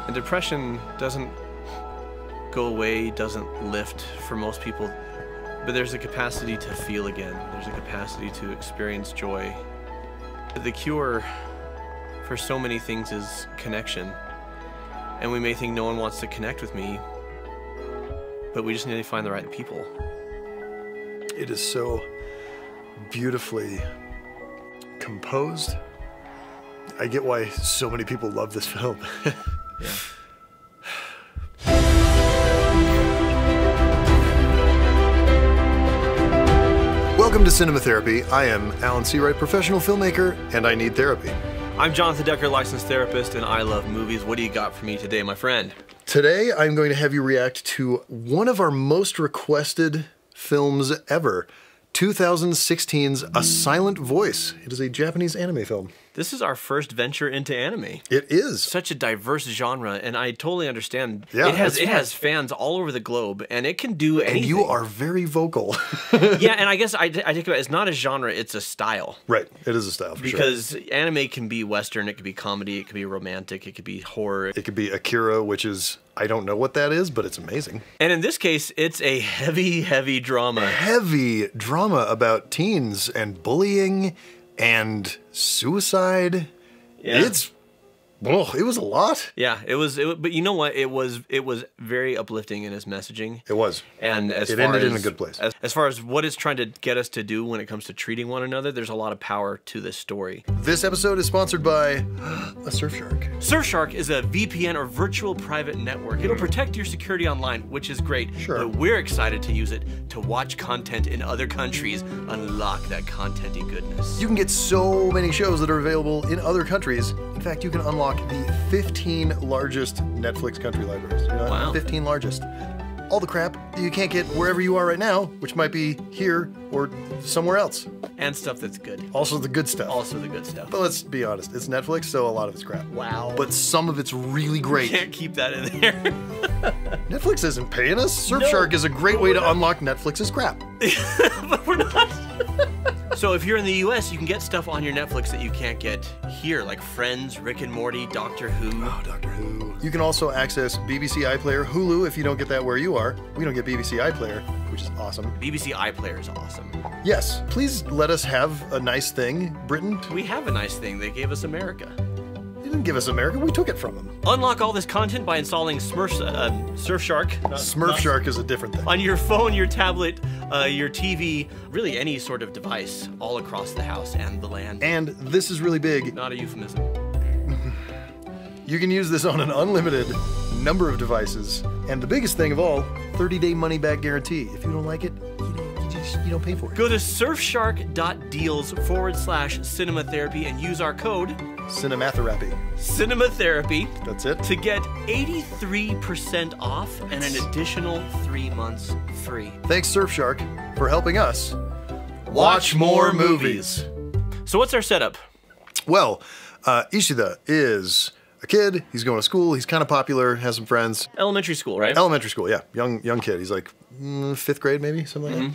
And depression doesn't go away, doesn't lift for most people, but there's a capacity to feel again. There's a capacity to experience joy. The cure for so many things is connection. And we may think no one wants to connect with me, but we just need to find the right people. It is so beautifully composed. I get why so many people love this film. Yeah. Welcome to Cinema Therapy. I am Alan Seawright, professional filmmaker, and I need therapy. I'm Jonathan Decker, licensed therapist, and I love movies. What do you got for me today, my friend? Today, I'm going to have you react to one of our most requested films ever, 2016's A Silent Voice. It is a Japanese anime film. This is our first venture into anime. It is. Such a diverse genre, and I totally understand. Yeah, it has fans all over the globe, and it can do anything. And you are very vocal. Yeah, and I guess I think about it, it's not a genre, it's a style. Right, it is a style, for sure. Because anime can be Western, it could be comedy, it could be romantic, it could be horror. It could be Akira, which is, I don't know what that is, but it's amazing. And in this case, it's a heavy, heavy drama. Heavy drama about teens and bullying and suicide. Yeah. It was a lot. Yeah, it was, but you know what? It was very uplifting in its messaging. It was. And it ended in a good place. As far as what it's trying to get us to do when it comes to treating one another, there's a lot of power to this story. This episode is sponsored by a Surfshark. Surfshark is a VPN or virtual private network. It'll protect your security online, which is great. Sure. But we're excited to use it to watch content in other countries, unlock that contenty goodness. You can get so many shows that are available in other countries. In fact, you can unlock the 15 largest Netflix country libraries. You know, wow. 15 largest. All the crap that you can't get wherever you are right now, which might be here or somewhere else. And stuff that's good. Also the good stuff. Also the good stuff. But let's be honest, it's Netflix, so a lot of it's crap. Wow. But some of it's really great. You can't keep that in there. Netflix isn't paying us. Surfshark is a great way to unlock Netflix's crap. But we're not. So if you're in the US, you can get stuff on your Netflix that you can't get here, like Friends, Rick and Morty, Doctor Who. Oh, Doctor Who. You can also access BBC iPlayer, Hulu if you don't get that where you are. We don't get BBC iPlayer, which is awesome. BBC iPlayer is awesome. Yes, please let us have a nice thing, Britain. We have a nice thing. They gave us America. They didn't give us America, we took it from them. Unlock all this content by installing Surfshark. Smurfshark is a different thing. On your phone, your tablet, your TV, really any sort of device all across the house and the land. And this is really big. Not a euphemism. You can use this on an unlimited number of devices. And the biggest thing of all, 30-day money-back guarantee. If you don't like it, you don't pay for it. Go to surfshark.deals/cinematherapy and use our code Cinematherapy. That's it. To get 83% off and an additional 3 months free. Thanks, Surfshark, for helping us watch more movies. So what's our setup? Well, Ishida is a kid. He's going to school. He's kind of popular, has some friends. Elementary school, right? Elementary school, yeah. Young kid. He's like 5th grade, maybe, something like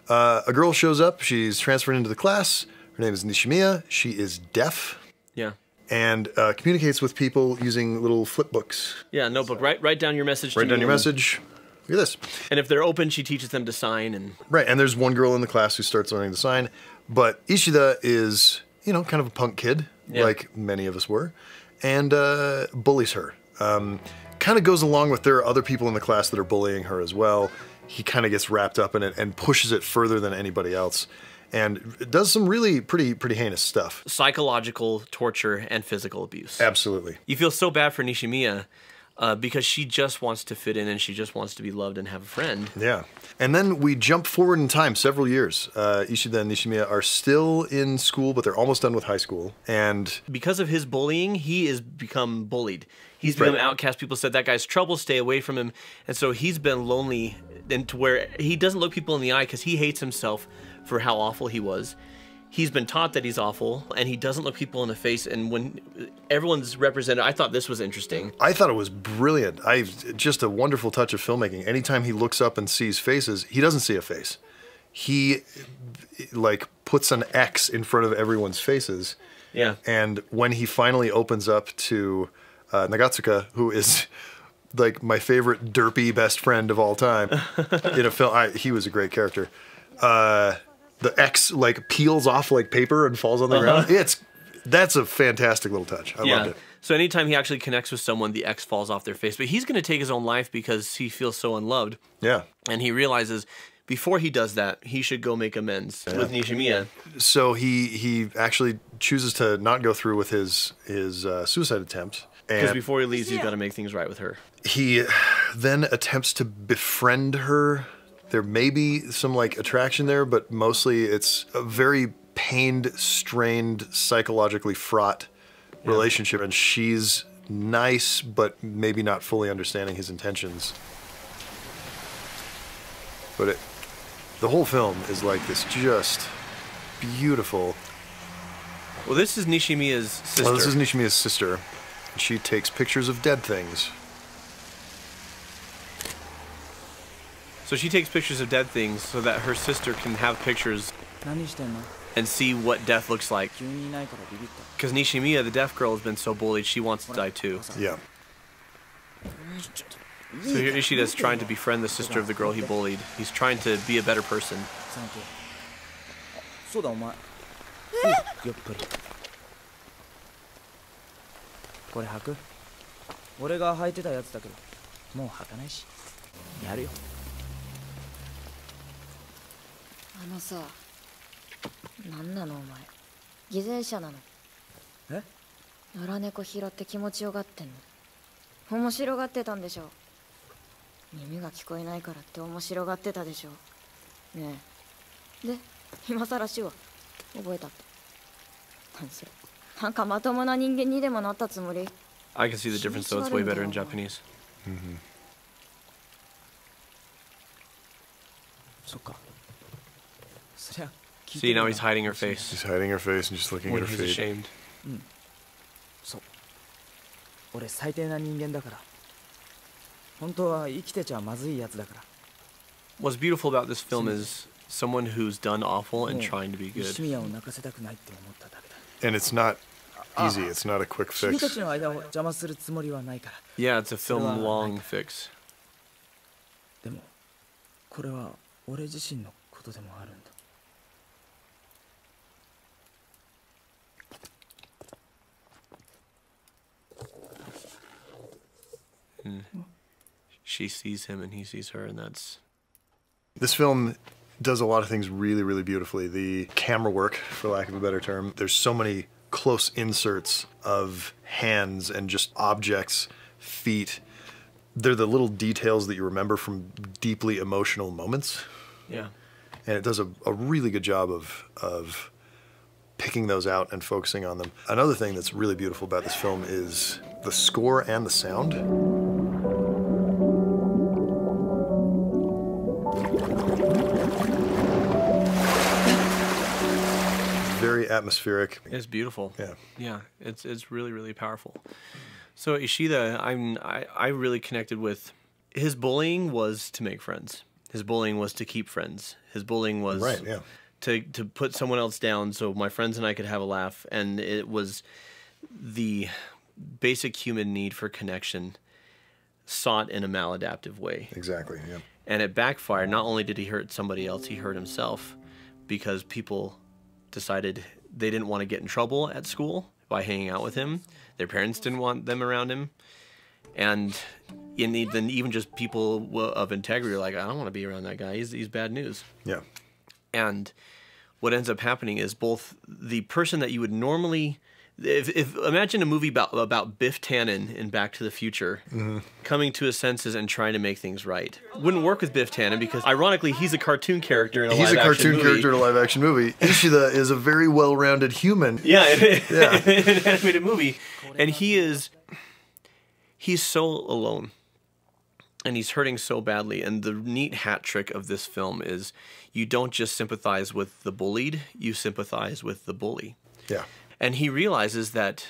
that. A girl shows up. She's transferred into the class. Her name is Nishimiya. She is deaf. Yeah. And communicates with people using little flip books. Yeah, notebook. Write down your message. Write down your message. Look at this. And if they're open, she teaches them to sign. And right, and there's one girl in the class who starts learning to sign. But Ishida is, you know, kind of a punk kid, like many of us were, and bullies her. Kind of goes along with there are other people in the class that are bullying her as well. He kind of gets wrapped up in it and pushes it further than anybody else. And does some really pretty heinous stuff. Psychological torture and physical abuse. Absolutely. You feel so bad for Nishimiya because she just wants to fit in and she just wants to be loved and have a friend. Yeah. And then we jump forward in time several years. Ishida and Nishimiya are still in school, but they're almost done with high school. And because of his bullying, he has become bullied. He's become an outcast. People said, that guy's trouble, stay away from him. And so he's been lonely and to where he doesn't look people in the eye because he hates himself for how awful he was. He's been taught that he's awful, and he doesn't look people in the face, and when everyone's represented, I thought this was interesting. I thought it was brilliant. Just a wonderful touch of filmmaking. Anytime he looks up and sees faces, he doesn't see a face. He, like, puts an X in front of everyone's faces. Yeah. And when he finally opens up to Nagatsuka, who is like my favorite derpy best friend of all time in a film. He was a great character. The X like peels off like paper and falls on the ground. That's a fantastic little touch. I loved it. So anytime he actually connects with someone, the X falls off their face. But he's going to take his own life because he feels so unloved. Yeah. And he realizes before he does that, he should go make amends with Nishimiya. So he actually chooses to not go through with his suicide attempt. Because before he leaves, he's got to make things right with her. He then attempts to befriend her. There may be some like attraction there, but mostly it's a very pained, strained, psychologically fraught relationship. And she's nice, but maybe not fully understanding his intentions. But the whole film is like this just beautiful. Well, this is Nishimiya's sister. Well, this is Nishimiya's sister. She takes pictures of dead things. So she takes pictures of dead things so that her sister can have pictures and see what death looks like. Because Nishimiya, the deaf girl, has been so bullied, she wants to die too. Yeah. So here Ishida's trying to befriend the sister of the girl he bullied. He's trying to be a better person. I can see the difference though, it's way better in Japanese. See, now he's hiding her face. He's hiding her face and just looking at her He's feet. ashamed. What's beautiful about this film is someone who's done awful and trying to be good. And it's not easy. It's not a quick fix. Yeah, it's a film long fix. She sees him and he sees her, and that's... This film does a lot of things really, really beautifully. The camera work, for lack of a better term, there's so many close inserts of hands and just objects, feet. They're the little details that you remember from deeply emotional moments. Yeah. And it does a really good job of picking those out and focusing on them. Another thing that's really beautiful about this film is the score and the sound. Very atmospheric. It's beautiful. Yeah. Yeah, it's really, really powerful. So Ishida, I really connected with... His bullying was to make friends. His bullying was to keep friends. His bullying was to put someone else down so my friends and I could have a laugh. And it was the basic human need for connection sought in a maladaptive way. Exactly, yeah. And it backfired. Not only did he hurt somebody else, he hurt himself because people decided they didn't want to get in trouble at school by hanging out with him. Their parents didn't want them around him. And then even just people of integrity are like, I don't want to be around that guy. He's bad news. Yeah. And what ends up happening is both the person that you would normally... If imagine a movie about Biff Tannen in Back to the Future coming to his senses and trying to make things right. Wouldn't work with Biff Tannen because, ironically, he's a cartoon character in a live-action movie. He's a cartoon character in a live-action movie. Ishida is a very well-rounded human. Yeah, in an animated movie. And he's so alone. And he's hurting so badly. And the neat hat trick of this film is you don't just sympathize with the bullied, you sympathize with the bully. Yeah. And he realizes that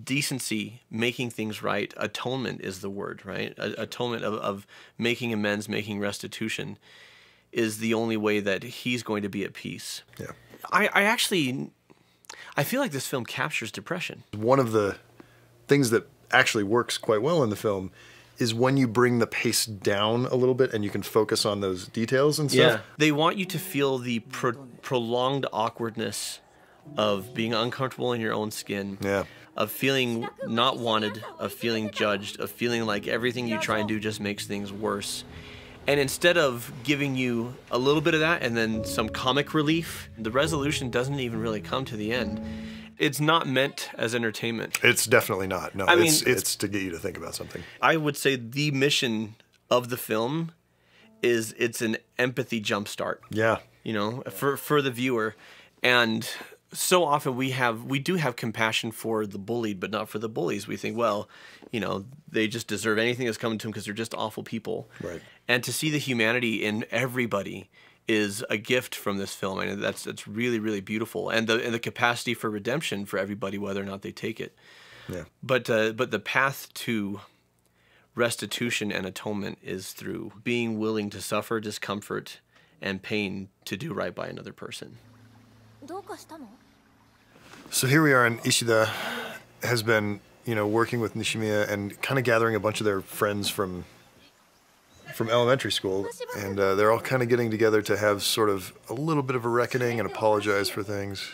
decency, making things right, atonement is the word, right? Atonement of making amends, making restitution is the only way that he's going to be at peace. Yeah. I feel like this film captures depression. One of the things that actually works quite well in the film is when you bring the pace down a little bit and you can focus on those details and stuff. Yeah, they want you to feel the prolonged awkwardness of being uncomfortable in your own skin. Yeah. Of feeling not wanted, of feeling judged, of feeling like everything you try and do just makes things worse. And instead of giving you a little bit of that and then some comic relief, the resolution doesn't even really come to the end. It's not meant as entertainment. It's definitely not. No, it's to get you to think about something. I would say the mission of the film is it's an empathy jumpstart. Yeah. You know, for the viewer. And so often we do have compassion for the bullied, but not for the bullies. We think, well, you know, they just deserve anything that's coming to them because they're just awful people. Right. And to see the humanity in everybody is a gift from this film, and that's really, really beautiful. And the capacity for redemption for everybody, whether or not they take it. Yeah. But the path to restitution and atonement is through being willing to suffer discomfort and pain to do right by another person. So here we are, and Ishida has been, you know, working with Nishimiya and kind of gathering a bunch of their friends from elementary school, and they're all kind of getting together to have sort of a little bit of a reckoning and apologize for things.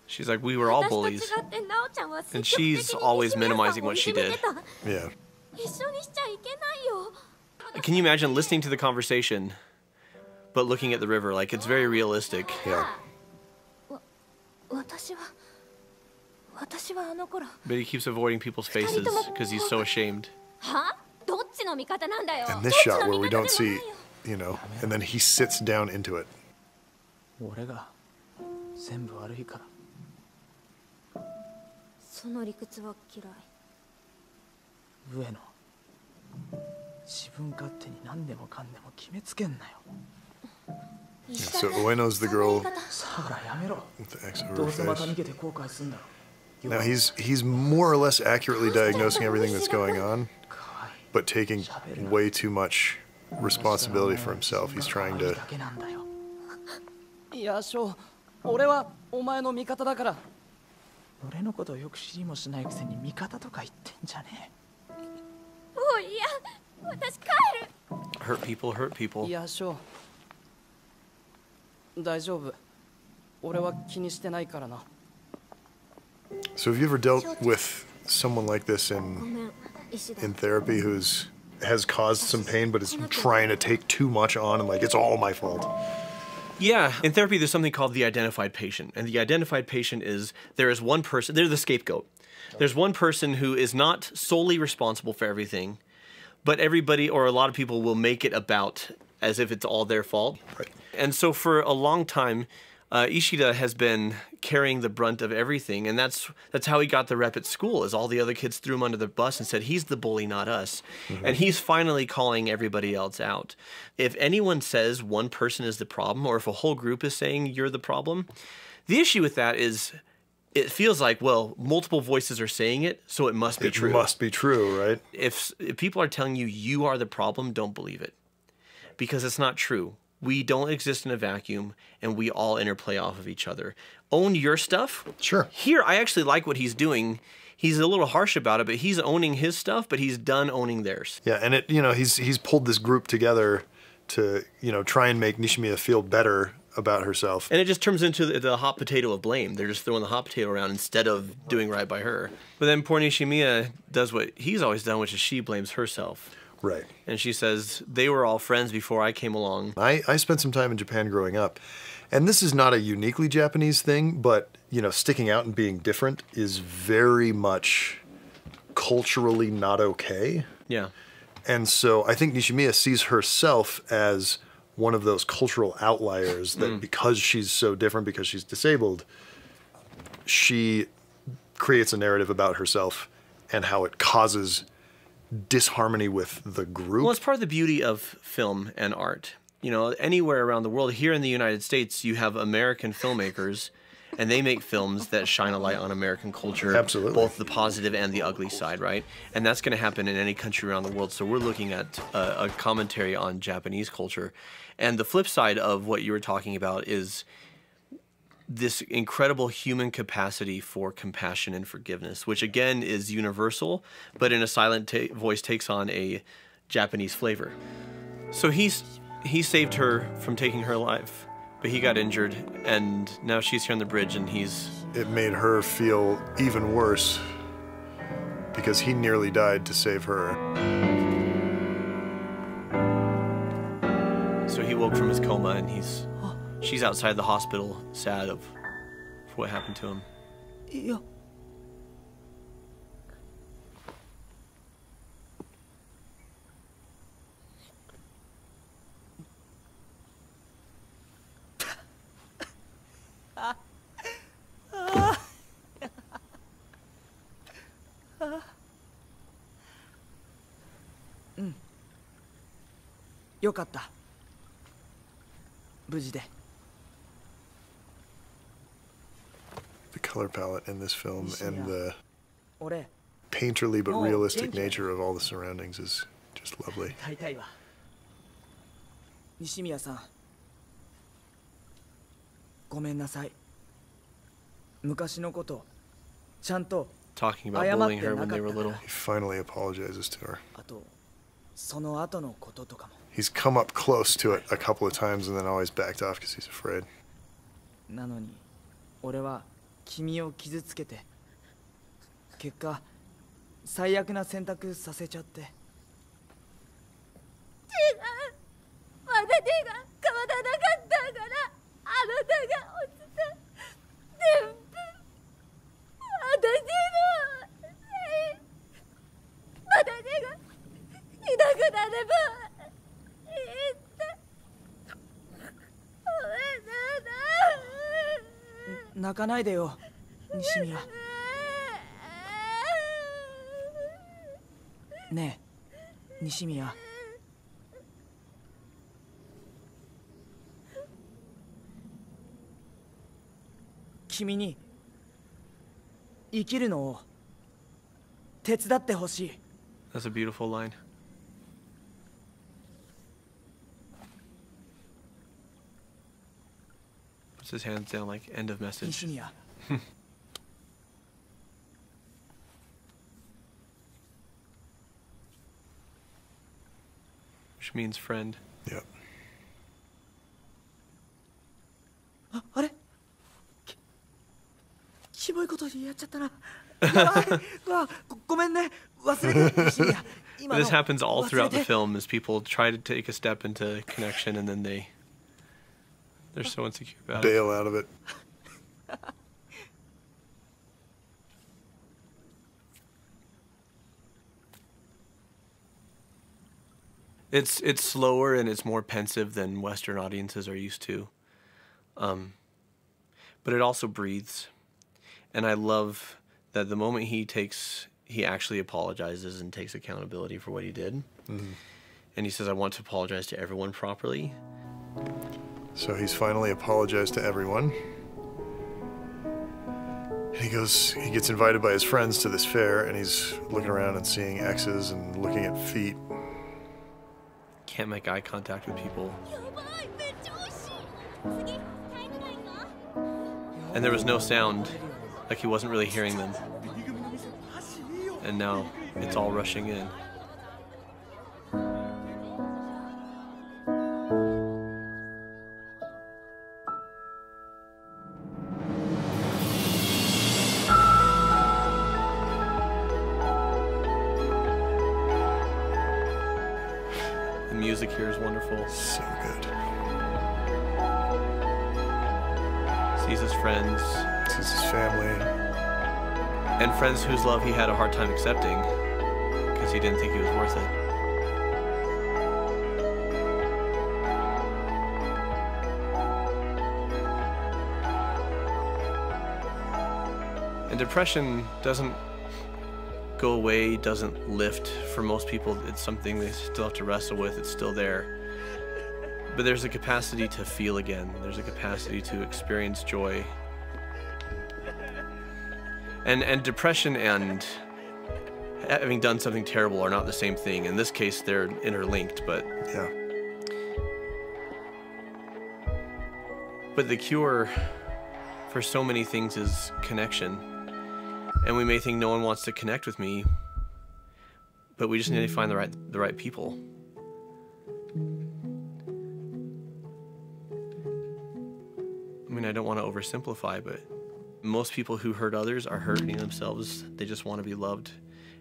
She's like, we were all bullies, and she's always minimizing what she did. Yeah. Can you imagine listening to the conversation, but looking at the river? Like, it's very realistic. Yeah. But he keeps avoiding people's faces because he's so ashamed. And this shot where we don't see, you know, and then he sits down into it. So Ueno's the girl with the X over her face. Now he's more or less accurately diagnosing everything that's going on, but taking way too much responsibility for himself. He's trying to... Hurt people hurt people. So have you ever dealt with someone like this in therapy has caused some pain but is trying to take too much on and like, it's all my fault? Yeah, in therapy there's something called the identified patient. And the identified patient is, there is one person, they're the scapegoat. There's one person who is not solely responsible for everything, but everybody or a lot of people will make it about as if it's all their fault. Right. And so for a long time, Ishida has been carrying the brunt of everything, and that's how he got the rep at school, is all the other kids threw him under the bus and said, he's the bully, not us. Mm-hmm. And he's finally calling everybody else out. If anyone says one person is the problem, or if a whole group is saying you're the problem, the issue with that is it feels like, well, multiple voices are saying it, so it must be true. It must be true, right? If people are telling you you are the problem, don't believe it. Because it's not true. We don't exist in a vacuum, and we all interplay off of each other. Own your stuff. Sure. Here, I actually like what he's doing. He's a little harsh about it, but he's owning his stuff, but he's done owning theirs. Yeah, and he's pulled this group together to, try and make Nishimiya feel better about herself. And it just turns into the hot potato of blame. They're just throwing the hot potato around instead of doing right by her. But then poor Nishimiya does what he's always done, which is she blames herself. Right. And she says, they were all friends before I came along. I spent some time in Japan growing up, and this is not a uniquely Japanese thing, but, sticking out and being different is very much culturally not okay. Yeah. And so I think Nishimiya sees herself as one of those cultural outliers that because she's so different, because she's disabled, she creates a narrative about herself and how it causes disharmony with the group. Well, it's part of the beauty of film and art. Anywhere around the world, here in the United States, you have American filmmakers, and they make films that shine a light on American culture, Absolutely. both the positive and the ugly side, right? And that's going to happen in any country around the world. So we're looking at a commentary on Japanese culture. And the flip side of what you were talking about is this incredible human capacity for compassion and forgiveness, which again is universal, but in a silent voice takes on a Japanese flavor. So he saved her from taking her life, but he got injured, and now she's here on the bridge, and It made her feel even worse because he nearly died to save her. So he woke from his coma, and she's outside the hospital, sad for what happened to him. Yeah. Mm. よかった。無事で。The color palette in this film and the 俺 painterly but realistic nature of all the surroundings is just lovely. 大体は西宮さん、ごめんなさい。昔のことちゃんと Talking about bullying her when they were little. He finally apologizes to her. あとその後のこととかも。He's come up close to it a couple of times and then always backed off because he's afraid. なのに俺は君を傷つけて結果最悪な選択させちゃって。私が変わらなかったからあなたが落ちた全部私の私がいなくなればいいってごめんなさい。泣かないでよ西宮。ねえ西宮。君に生きるのを手伝ってほしい。That's a beautiful line. Puts his hands down like end of message. 西宮。Which means friend. Yep. あれキモいことやっちゃったな。やばい。うわ、ごめんね。忘れて。西宮。今の This happens all throughout the film as people try to take a step into connection and then they're so insecure about it. Bail out of it. It's slower and it's more pensive than Western audiences are used to. But it also breathes. And I love that the moment he actually apologizes and takes accountability for what he did. Mm-hmm. And he says, I want to apologize to everyone properly. So he's finally apologized to everyone. And he gets invited by his friends to this fair, and he's looking around and seeing X's and looking at feet. Can't make eye contact with people. And there was no sound, like he wasn't really hearing them. And now it's all rushing in. The music here is wonderful. So good. Sees his friends. Sees his family. And friends whose love he had a hard time accepting because he didn't think he was worth it. And depression doesn't go away, doesn't lift. For most people, it's something they still have to wrestle with. It's still there. But there's a capacity to feel again. There's a capacity to experience joy. And depression and having done something terrible are not the same thing. In this case, they're interlinked, but Yeah. But the cure for so many things is connection. And we may think no one wants to connect with me, but we just need to find the right people. I mean, I don't want to oversimplify, but most people who hurt others are hurting themselves. They just want to be loved,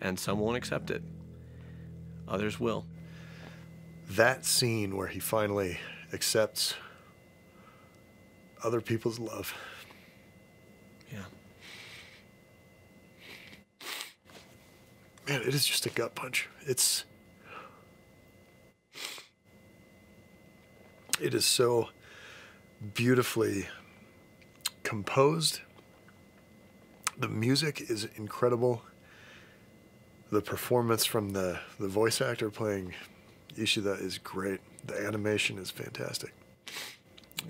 and some won't accept it. Others will. That scene where he finally accepts other people's love. Yeah. Man, it is just a gut punch. It is so beautifully composed. The music is incredible. The performance from the voice actor playing Ishida is great. The animation is fantastic.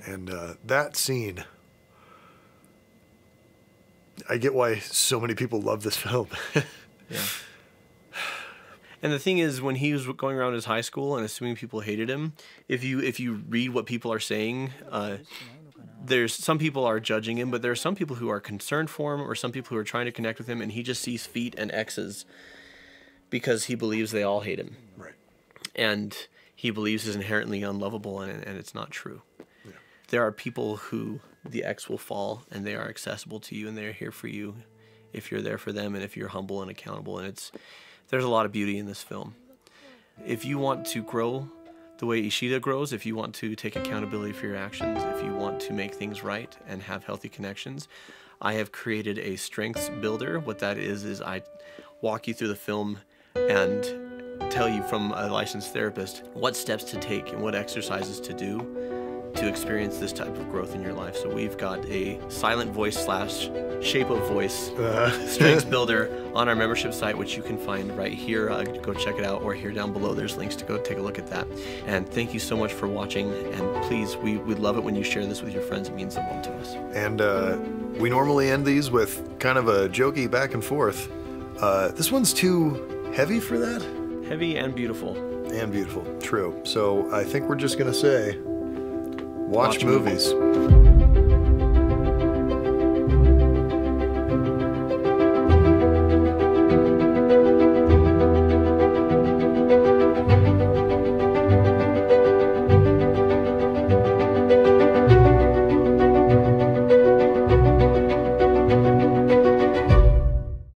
And that scene, I get why so many people love this film. Yeah. And the thing is, when he was going around his high school and assuming people hated him, if you read what people are saying, there's some people are judging him, but there are some people who are concerned for him, or some people who are trying to connect with him, and he just sees feet and X's because he believes they all hate him. Right. And he believes is inherently unlovable, and it's not true. Yeah. There are people who the X will fall, and they are accessible to you, and they're here for you if you're there for them, and if you're humble and accountable. And there's a lot of beauty in this film. If you want to grow the way Ishida grows, if you want to take accountability for your actions, if you want to make things right and have healthy connections, I have created a strengths builder. What that is I walk you through the film and tell you from a licensed therapist what steps to take and what exercises to do to experience this type of growth in your life. So we've got a silent voice / shape of voice strengths builder on our membership site, which you can find right here. Go check it out, or here down below there's links to go take a look at that. And thank you so much for watching, and please, we'd love it when you share this with your friends. It means the world to us. And we normally end these with kind of a jokey back and forth. This one's too heavy for that. Heavy and beautiful. And beautiful, true. So I think we're just gonna say, watch movies.